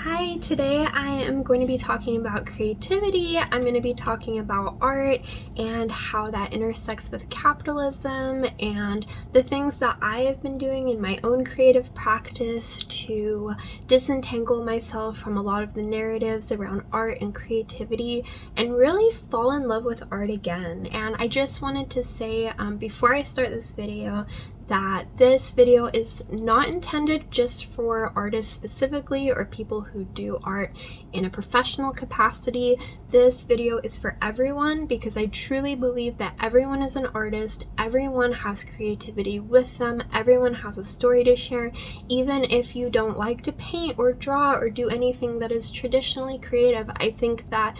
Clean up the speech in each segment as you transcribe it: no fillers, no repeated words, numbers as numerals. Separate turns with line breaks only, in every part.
Hi, today I am going to be talking about creativity. I'm going to be talking about art and how that intersects with capitalism and the things that I have been doing in my own creative practice to disentangle myself from a lot of the narratives around art and creativity and really fall in love with art again. And I just wanted to say before I start this video that this video is not intended just for artists specifically or people who do art in a professional capacity. This video is for everyone because I truly believe that everyone is an artist, everyone has creativity with them, everyone has a story to share. Even if you don't like to paint or draw or do anything that is traditionally creative, I think that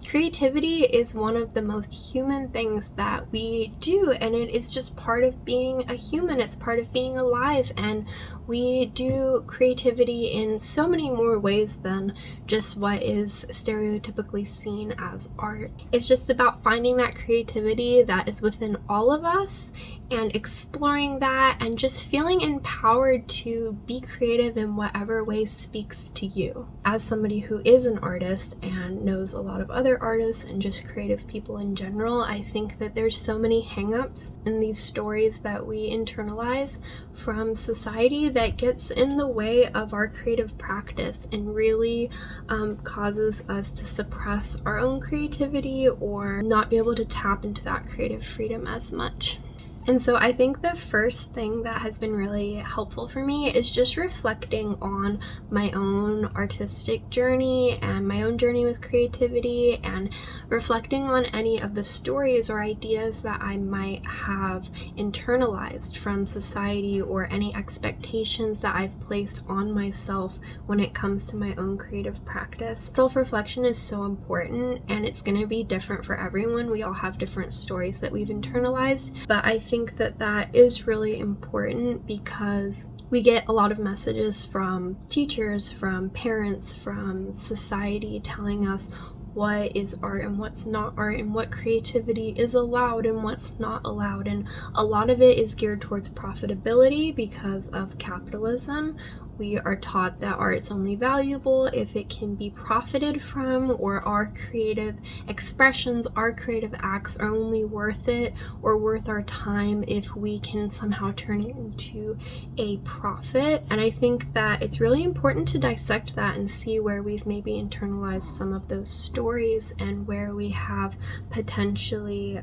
creativity is one of the most human things that we do, and it is just part of being a human. It's part of being alive, and we do creativity in so many more ways than just what is stereotypically seen as art. It's just about finding that creativity that is within all of us and exploring that and just feeling empowered to be creative in whatever way speaks to you. As somebody who is an artist and knows a lot of other artists and just creative people in general, I think that there's so many hangups in these stories that we internalize from society that gets in the way of our creative practice and really causes us to suppress our own creativity or not be able to tap into that creative freedom as much. And so I think the first thing that has been really helpful for me is just reflecting on my own artistic journey and my own journey with creativity and reflecting on any of the stories or ideas that I might have internalized from society or any expectations that I've placed on myself when it comes to my own creative practice. Self-reflection is so important, and it's going to be different for everyone. We all have different stories that we've internalized, but I think that is really important because we get a lot of messages from teachers, from parents, from society telling us what is art and what's not art and what creativity is allowed and what's not allowed. And a lot of it is geared towards profitability because of capitalism. We are taught that art's only valuable if it can be profited from, or our creative expressions, our creative acts are only worth it or worth our time if we can somehow turn it into a profit. And I think that it's really important to dissect that and see where we've maybe internalized some of those stories and where we have potentially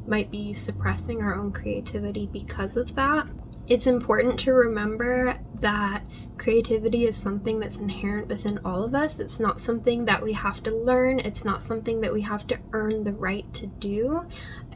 might be suppressing our own creativity because of that. It's important to remember that creativity is something that's inherent within all of us. It's not something that we have to learn. It's not something that we have to earn the right to do.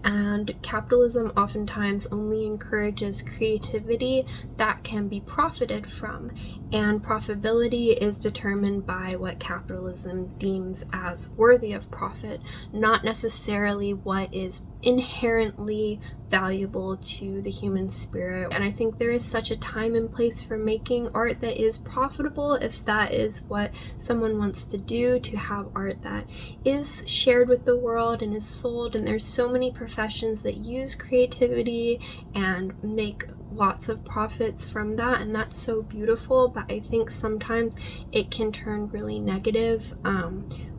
And capitalism oftentimes only encourages creativity that can be profited from. And profitability is determined by what capitalism deems as worthy of profit, not necessarily what is inherently valuable to the human spirit. And I think there is such a time and place for making art that is profitable if that is what someone wants to do, to have art that is shared with the world and is sold. And there's so many professions that use creativity and make lots of profits from that, and that's so beautiful. But I think sometimes it can turn really negative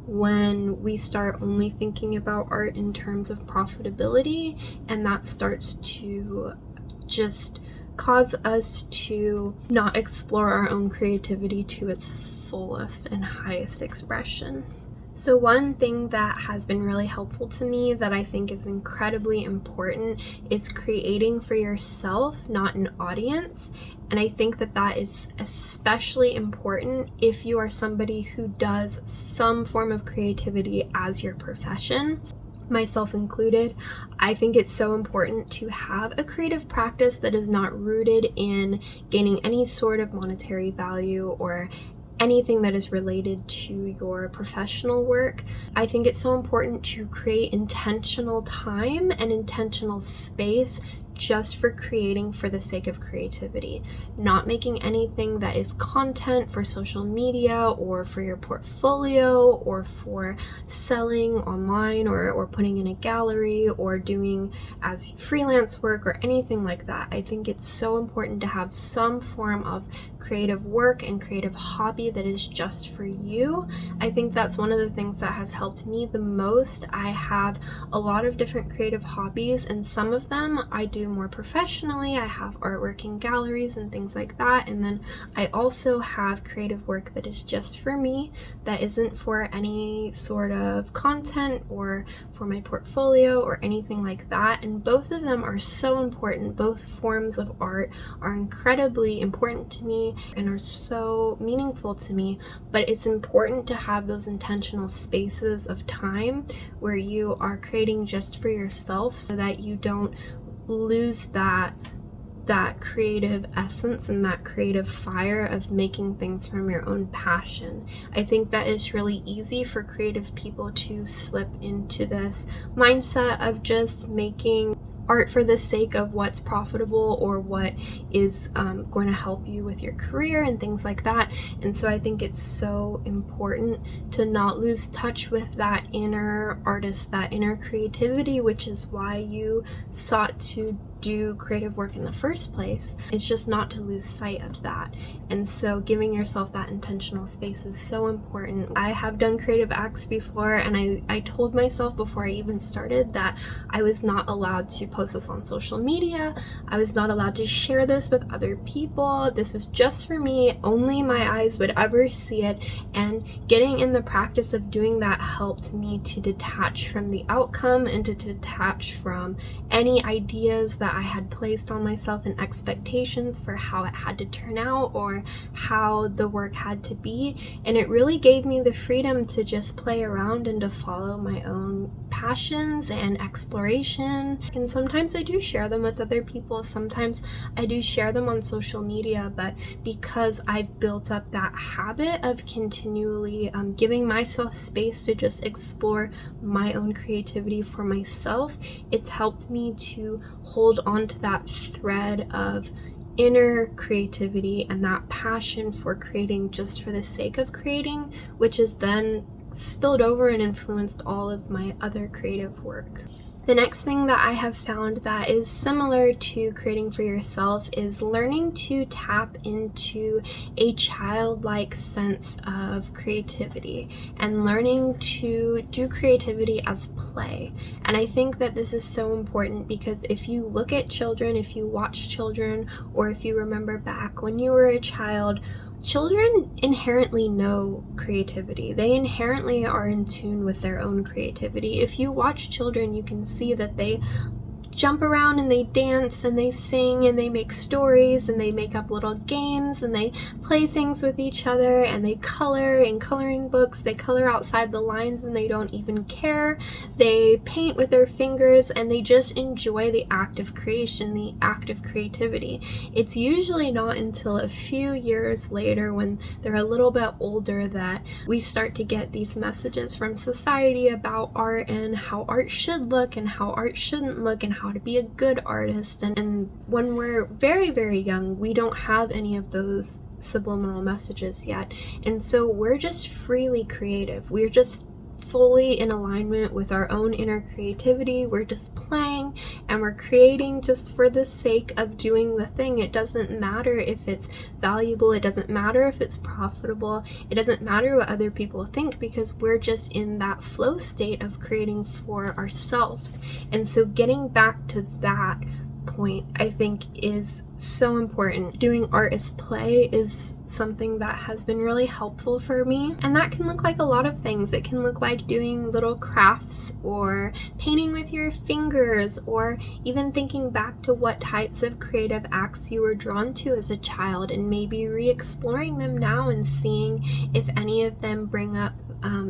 when we start only thinking about art in terms of profitability, and that starts to just cause us to not explore our own creativity to its fullest and highest expression. So one thing that has been really helpful to me that I think is incredibly important is creating for yourself, not an audience. And I think that is especially important if you are somebody who does some form of creativity as your profession, myself included. I think it's so important to have a creative practice that is not rooted in gaining any sort of monetary value or anything that is related to your professional work. I think it's so important to create intentional time and intentional space just for creating for the sake of creativity, not making anything that is content for social media or for your portfolio or for selling online or putting in a gallery or doing as freelance work or anything like that. I think it's so important to have some form of creative work and creative hobby that is just for you. I think that's one of the things that has helped me the most. I have a lot of different creative hobbies, and some of them I do more professionally. I have artwork in galleries and things like that, and then I also have creative work that is just for me, that isn't for any sort of content or for my portfolio or anything like that. And both of them are so important. Both forms of art are incredibly important to me and are so meaningful to me, but it's important to have those intentional spaces of time where you are creating just for yourself so that you don't lose that creative essence and that creative fire of making things from your own passion. I think that it's really easy for creative people to slip into this mindset of just making art for the sake of what's profitable or what is going to help you with your career and things like that. And so I think it's so important to not lose touch with that inner artist, that inner creativity, which is why you sought to do creative work in the first place. It's just not to lose sight of that. And so giving yourself that intentional space is so important. I have done creative acts before, and I told myself before I even started that I was not allowed to post this on social media. I was not allowed to share this with other people. This was just for me. Only my eyes would ever see it. And getting in the practice of doing that helped me to detach from the outcome and to detach from any ideas that I had placed on myself and expectations for how it had to turn out or how the work had to be. And it really gave me the freedom to just play around and to follow my own passions and exploration. And sometimes I do share them with other people. Sometimes I do share them on social media, but because I've built up that habit of continually giving myself space to just explore my own creativity for myself, it's helped me to hold on to that thread of inner creativity and that passion for creating just for the sake of creating, which is then spilled over and influenced all of my other creative work. The next thing that I have found that is similar to creating for yourself is learning to tap into a childlike sense of creativity and learning to do creativity as play. And I think that this is so important because if you look at children, if you watch children, or if you remember back when you were a child, children inherently know creativity. They inherently are in tune with their own creativity. If you watch children, you can see that they jump around and they dance and they sing and they make stories and they make up little games and they play things with each other and they color in coloring books. They color outside the lines and they don't even care. They paint with their fingers and they just enjoy the act of creation, the act of creativity. It's usually not until a few years later when they're a little bit older that we start to get these messages from society about art and how art should look and how art shouldn't look and how to be a good artist. And when we're very, very young, we don't have any of those subliminal messages yet. And so we're just freely creative. We're just fully in alignment with our own inner creativity. We're just playing and we're creating just for the sake of doing the thing. It doesn't matter if it's valuable. It doesn't matter if it's profitable. It doesn't matter what other people think because we're just in that flow state of creating for ourselves. And so getting back to that point, I think, is so important. Doing art as play is something that has been really helpful for me, and that can look like a lot of things. It can look like doing little crafts or painting with your fingers, or even thinking back to what types of creative acts you were drawn to as a child and maybe re-exploring them now and seeing if any of them bring up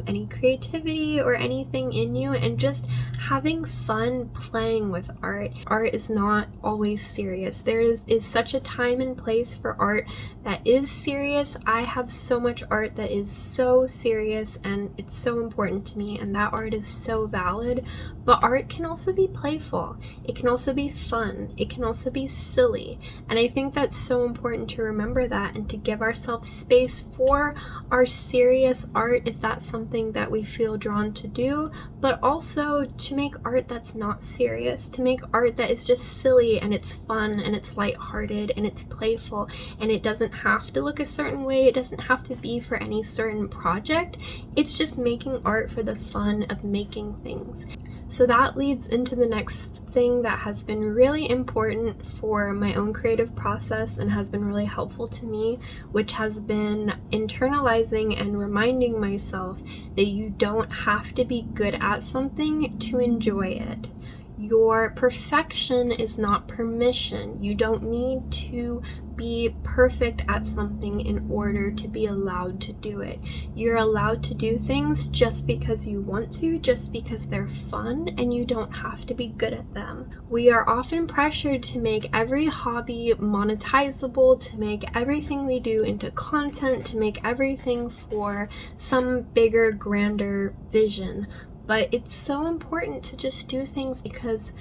any creativity or anything in you, and just having fun playing with art. Art is not always serious. There is such a time and place for art that is serious. I have so much art that is so serious and it's so important to me, and that art is so valid. But art can also be playful. It can also be fun. It can also be silly. And I think that's so important to remember that, and to give ourselves space for our serious art if that's something that we feel drawn to do, but also to make art that's not serious, to make art that is just silly and it's fun and it's lighthearted and it's playful, and it doesn't have to look a certain way. It doesn't have to be for any certain project. It's just making art for the fun of making things. So that leads into the next thing that has been really important for my own creative process and has been really helpful to me, which has been internalizing and reminding myself that you don't have to be good at something to enjoy it. Your perfection is not permission. You don't need to be perfect at something in order to be allowed to do it. You're allowed to do things just because you want to, just because they're fun, and you don't have to be good at them. We are often pressured to make every hobby monetizable, to make everything we do into content, to make everything for some bigger, grander vision. But it's so important to just do things because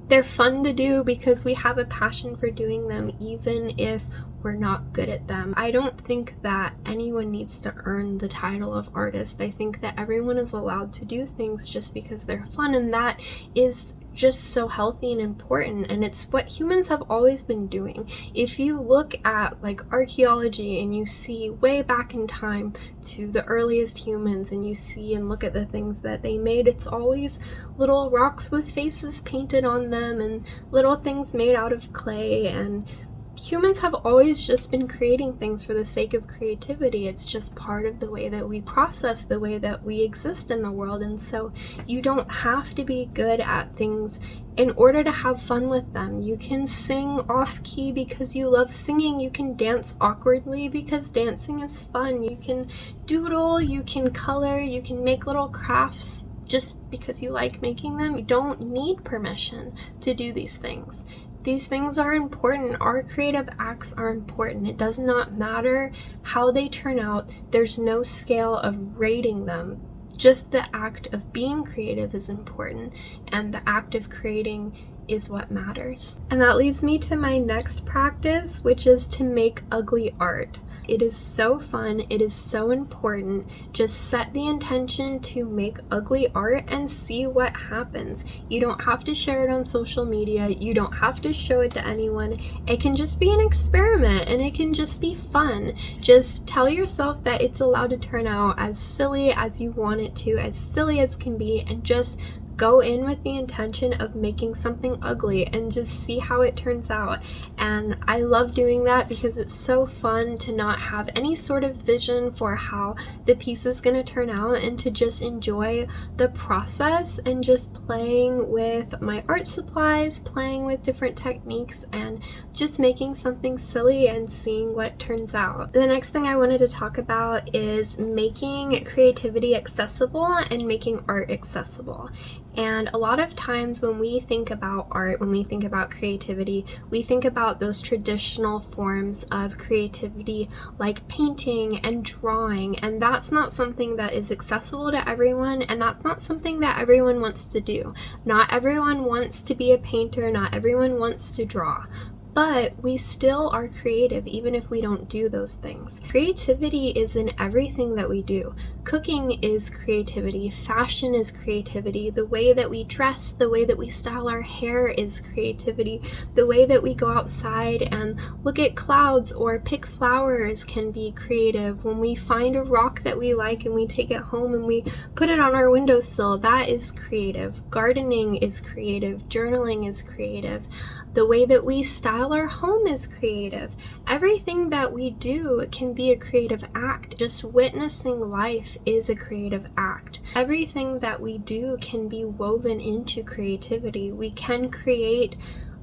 they're fun to do, because we have a passion for doing them, even if we're not good at them. I don't think that anyone needs to earn the title of artist. I think that everyone is allowed to do things just because they're fun, and that is just so healthy and important, and it's what humans have always been doing. If you look at like archaeology and you see way back in time to the earliest humans, and you see and look at the things that they made, it's always little rocks with faces painted on them and little things made out of clay, and humans have always just been creating things for the sake of creativity. It's just part of the way that we process, the way that we exist in the world. And so you don't have to be good at things in order to have fun with them. You can sing off key because you love singing. You can dance awkwardly because dancing is fun. You can doodle, you can color, you can make little crafts just because you like making them. You don't need permission to do these things. These things are important. Our creative acts are important. It does not matter how they turn out. There's no scale of rating them. Just the act of being creative is important, and the act of creating is what matters. And that leads me to my next practice, which is to make ugly art. It is so fun. It is so important. Just set the intention to make ugly art and see what happens. You don't have to share it on social media. You don't have to show it to anyone. It can just be an experiment, and it can just be fun. Just tell yourself that it's allowed to turn out as silly as you want it to, as silly as can be, and just go in with the intention of making something ugly and just see how it turns out. And I love doing that because it's so fun to not have any sort of vision for how the piece is going to turn out, and to just enjoy the process and just playing with my art supplies, playing with different techniques, and just making something silly and seeing what turns out. The next thing I wanted to talk about is making creativity accessible and making art accessible. And a lot of times when we think about art, when we think about creativity, we think about those traditional forms of creativity like painting and drawing, and that's not something that is accessible to everyone, and that's not something that everyone wants to do. Not everyone wants to be a painter, not everyone wants to draw. But we still are creative even if we don't do those things. Creativity is in everything that we do. Cooking is creativity. Fashion is creativity. The way that we dress, the way that we style our hair is creativity. The way that we go outside and look at clouds or pick flowers can be creative. When we find a rock that we like and we take it home and we put it on our windowsill, that is creative. Gardening is creative. Journaling is creative. The way that we style our home is creative. Everything that we do can be a creative act. Just witnessing life is a creative act. Everything that we do can be woven into creativity. We can create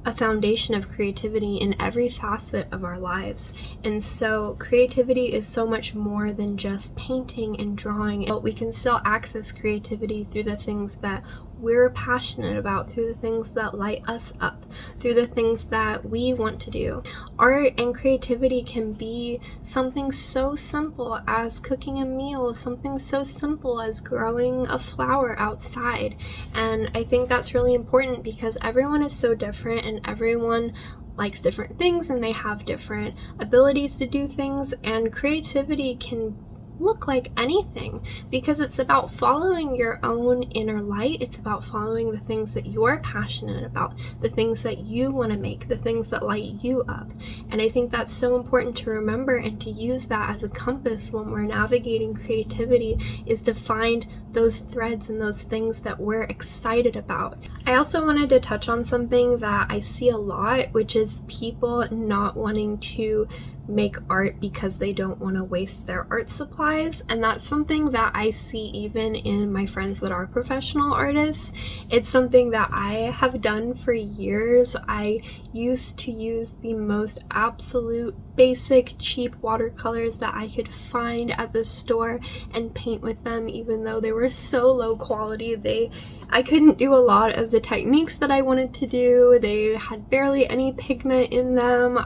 a foundation of creativity in every facet of our lives. And so creativity is so much more than just painting and drawing. But we can still access creativity through the things that we're passionate about, through the things that light us up, through the things that we want to do. Art and creativity can be something so simple as cooking a meal, something so simple as growing a flower outside. And I think that's really important because everyone is so different and everyone likes different things and they have different abilities to do things, and creativity can look like anything because it's about following your own inner light. It's about following the things that you're passionate about, the things that you want to make, the things that light you up. And I think that's so important to remember and to use that as a compass when we're navigating creativity, is to find those threads and those things that we're excited about. I also wanted to touch on something that I see a lot, which is people not wanting to make art because they don't want to waste their art supplies. And that's something that I see even in my friends that are professional artists. It's something that I have done for years. I used to use the most absolute basic cheap watercolors that I could find at the store and paint with them, even though they were so low quality. I couldn't do a lot of the techniques that I wanted to do. They had barely any pigment in them.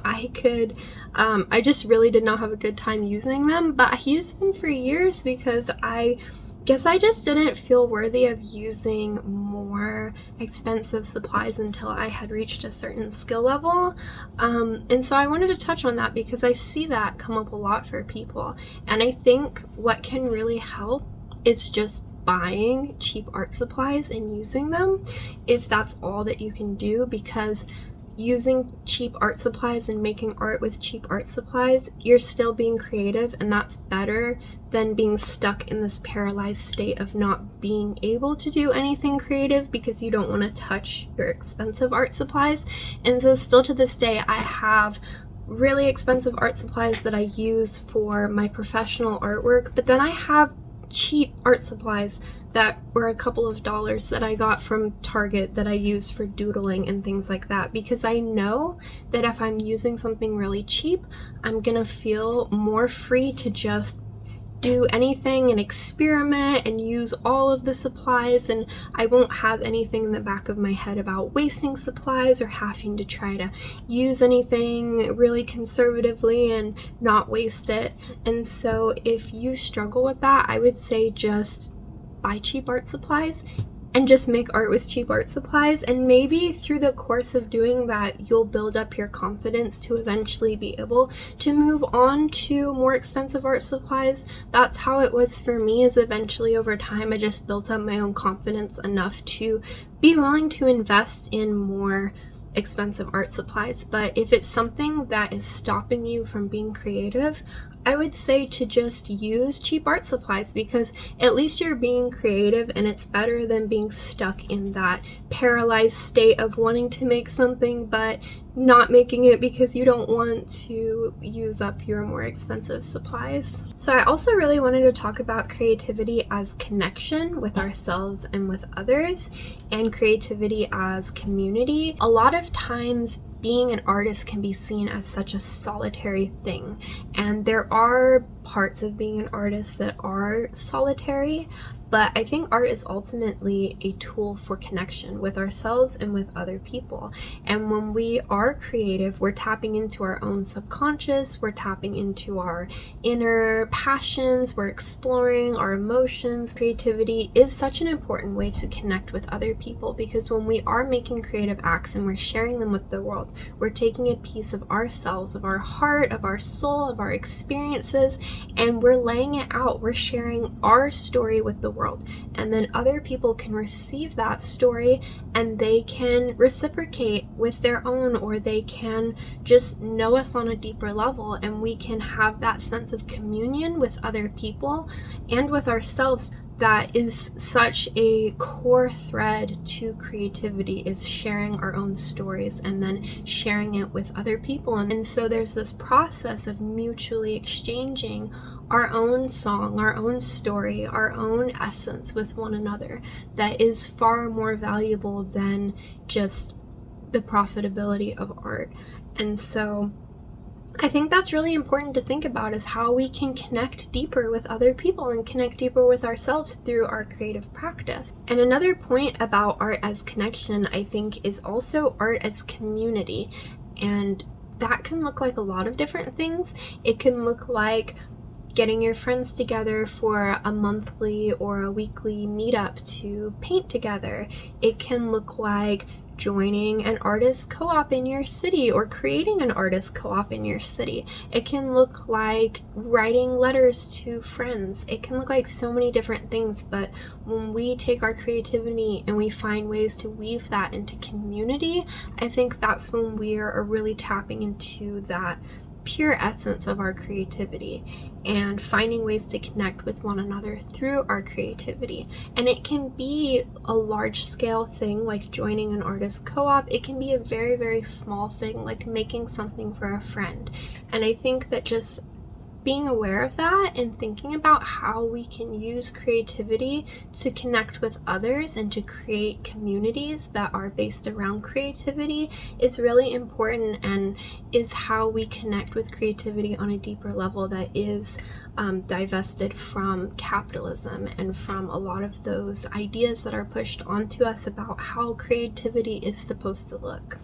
I just really did not have a good time using them, but I used them for years because I guess I just didn't feel worthy of using more expensive supplies until I had reached a certain skill level. And so I wanted to touch on that because I see that come up a lot for people. And I think what can really help is just buying cheap art supplies and using them, if that's all that you can do, because using cheap art supplies and making art with cheap art supplies, you're still being creative, and that's better than being stuck in this paralyzed state of not being able to do anything creative because you don't want to touch your expensive art supplies. And so still to this day, I have really expensive art supplies that I use for my professional artwork, but then I have cheap art supplies that were a couple of dollars that I got from Target that I use for doodling and things like that, because I know that if I'm using something really cheap, I'm gonna feel more free to just do anything and experiment and use all of the supplies, and I won't have anything in the back of my head about wasting supplies or having to try to use anything really conservatively and not waste it. And so if you struggle with that, I would say just buy cheap art supplies and just make art with cheap art supplies, and maybe through the course of doing that, you'll build up your confidence to eventually be able to move on to more expensive art supplies. That's how it was for me, is eventually over time I just built up my own confidence enough to be willing to invest in more expensive art supplies. But if it's something that is stopping you from being creative, I would say to just use cheap art supplies, because at least you're being creative, and it's better than being stuck in that paralyzed state of wanting to make something but not making it because you don't want to use up your more expensive supplies. So I also really wanted to talk about creativity as connection with ourselves and with others, and creativity as community. A lot of times being an artist can be seen as such a solitary thing, and there are parts of being an artist that are solitary, but I think art is ultimately a tool for connection with ourselves and with other people. And when we are creative, we're tapping into our own subconscious, we're tapping into our inner passions, we're exploring our emotions. Creativity is such an important way to connect with other people, because when we are making creative acts and we're sharing them with the world, we're taking a piece of ourselves, of our heart, of our soul, of our experiences, and we're laying it out. We're sharing our story with the world, and then other people can receive that story and they can reciprocate with their own, or they can just know us on a deeper level, and we can have that sense of communion with other people and with ourselves. That is such a core thread to creativity, is sharing our own stories and then sharing it with other people. And so there's this process of mutually exchanging our own song, our own story, our own essence with one another that is far more valuable than just the profitability of art. And so I think that's really important to think about, is how we can connect deeper with other people and connect deeper with ourselves through our creative practice. And another point about art as connection, I think, is also art as community. And that can look like a lot of different things. It can look like getting your friends together for a monthly or a weekly meetup to paint together. It can look like joining an artist co-op in your city or creating an artist co-op in your city. It can look like writing letters to friends. It can look like so many different things, but when we take our creativity and we find ways to weave that into community, I think that's when we are really tapping into that pure essence of our creativity and finding ways to connect with one another through our creativity. And it can be a large scale thing like joining an artist co-op. It can be a very, very small thing like making something for a friend. And I think that just being aware of that and thinking about how we can use creativity to connect with others and to create communities that are based around creativity is really important, and is how we connect with creativity on a deeper level that is divested from capitalism and from a lot of those ideas that are pushed onto us about how creativity is supposed to look.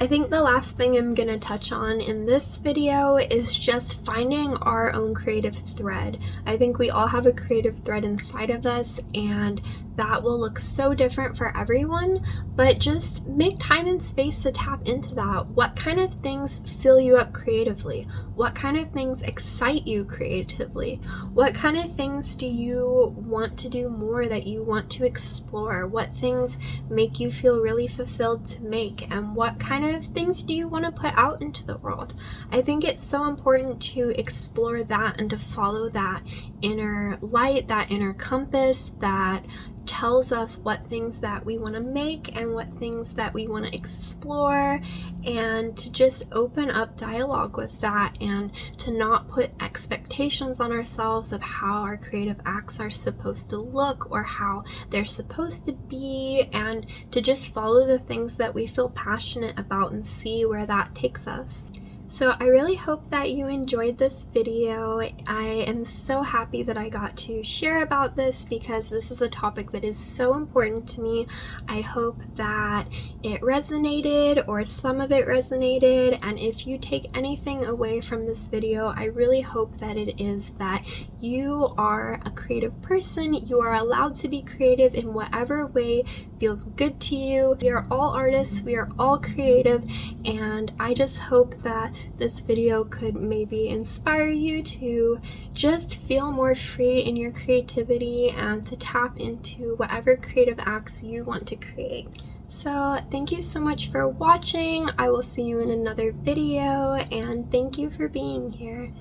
I think the last thing I'm going to touch on in this video is just finding our own creative thread. I think we all have a creative thread inside of us, and that will look so different for everyone, but just make time and space to tap into that. What kind of things fill you up creatively? What kind of things excite you creatively? What kind of things do you want to do more, that you want to explore? What things make you feel really fulfilled to make? And what kind of things do you want to put out into the world? I think it's so important to explore that and to follow that inner light, that inner compass that tells us what things that we want to make and what things that we want to explore, and to just open up dialogue with that, and to not put expectations on ourselves of how our creative acts are supposed to look or how they're supposed to be, and to just follow the things that we feel passionate about and see where that takes us. So I really hope that you enjoyed this video. I am so happy that I got to share about this because this is a topic that is so important to me. I hope that it resonated, or some of it resonated, and if you take anything away from this video, I really hope that it is that you are a creative person. You are allowed to be creative in whatever way feels good to you. We are all artists, we are all creative, and I just hope that this video could maybe inspire you to just feel more free in your creativity and to tap into whatever creative acts you want to create. So thank you so much for watching. I will see you in another video, and thank you for being here.